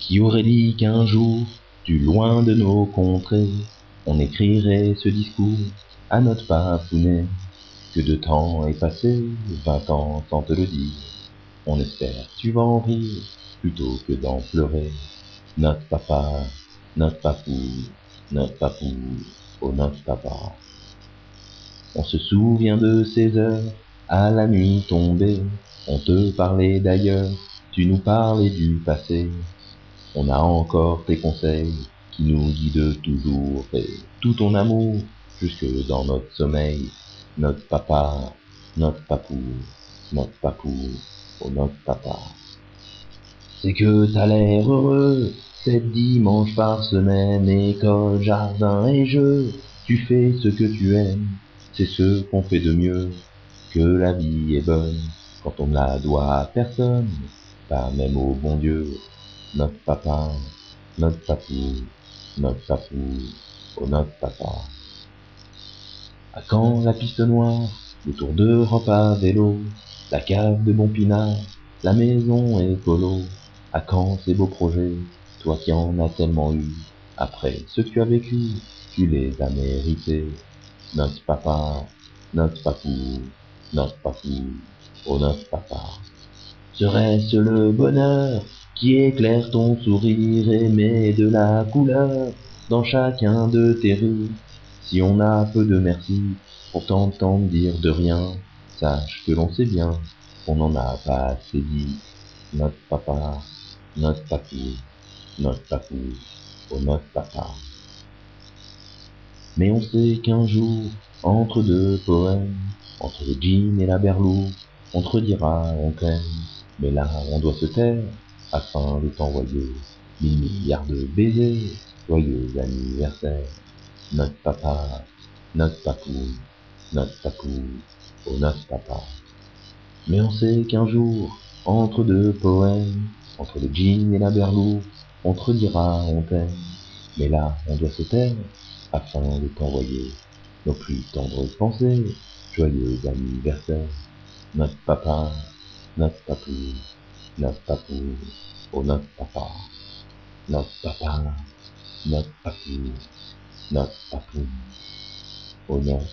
Qui aurait dit qu'un jour, du loin de nos contrées, on écrirait ce discours à notre papounet? Que de temps est passé, 20 ans sans te le dire. On espère tu vas en rire, plutôt que d'en pleurer. Notre papa, notre papou, notre papou, oh notre papa. On se souvient de ces heures, à la nuit tombée. On te parlait d'ailleurs, tu nous parlais du passé. On a encore tes conseils, qui nous guident toujours, et tout ton amour, jusque dans notre sommeil. Notre papa, notre papou, notre papou, oh notre papa. C'est que t'as l'air heureux, 7 dimanches par semaine, école, jardin et jeux. Tu fais ce que tu aimes, c'est ce qu'on fait de mieux. Que la vie est bonne, quand on ne la doit à personne, pas même au bon Dieu. Notre papa, notre papou, notre papou, oh notre papa. À quand la piste noire, le tour d'Europe à vélo, la cave de bon pinard, la maison écolo? À quand ces beaux projets, toi qui en as tellement eu? Après ce que tu as vécu, tu les as mérités. Notre papa, notre papou, notre papou, oh notre papa. Serait-ce le bonheur qui éclaire ton sourire et met de la couleur dans chacun de tes rires? Si on a peu de merci pour t'entendre dire de rien, sache que l'on sait bien qu'on n'en a pas assez dit. Notre papa, notre papou, notre papou, oh notre papa. Mais on sait qu'un jour, entre deux poèmes, entre le jean et la berlou, on te redira on t'aime. Mais là, on doit se taire, afin de t'envoyer 1000 milliards de baisers. Joyeux anniversaire, notre papa, notre papou, notre papou, oh notre papa. Mais on sait qu'un jour, entre deux poèmes, entre le jean et la berlou, on te redira on t'aime. Mais là, on doit se taire, afin de t'envoyer nos plus tendres pensées. Joyeux anniversaire, notre papa, notre papou, notre papou, oh notre papa, notre papa, notre papou, notre papou, oh notre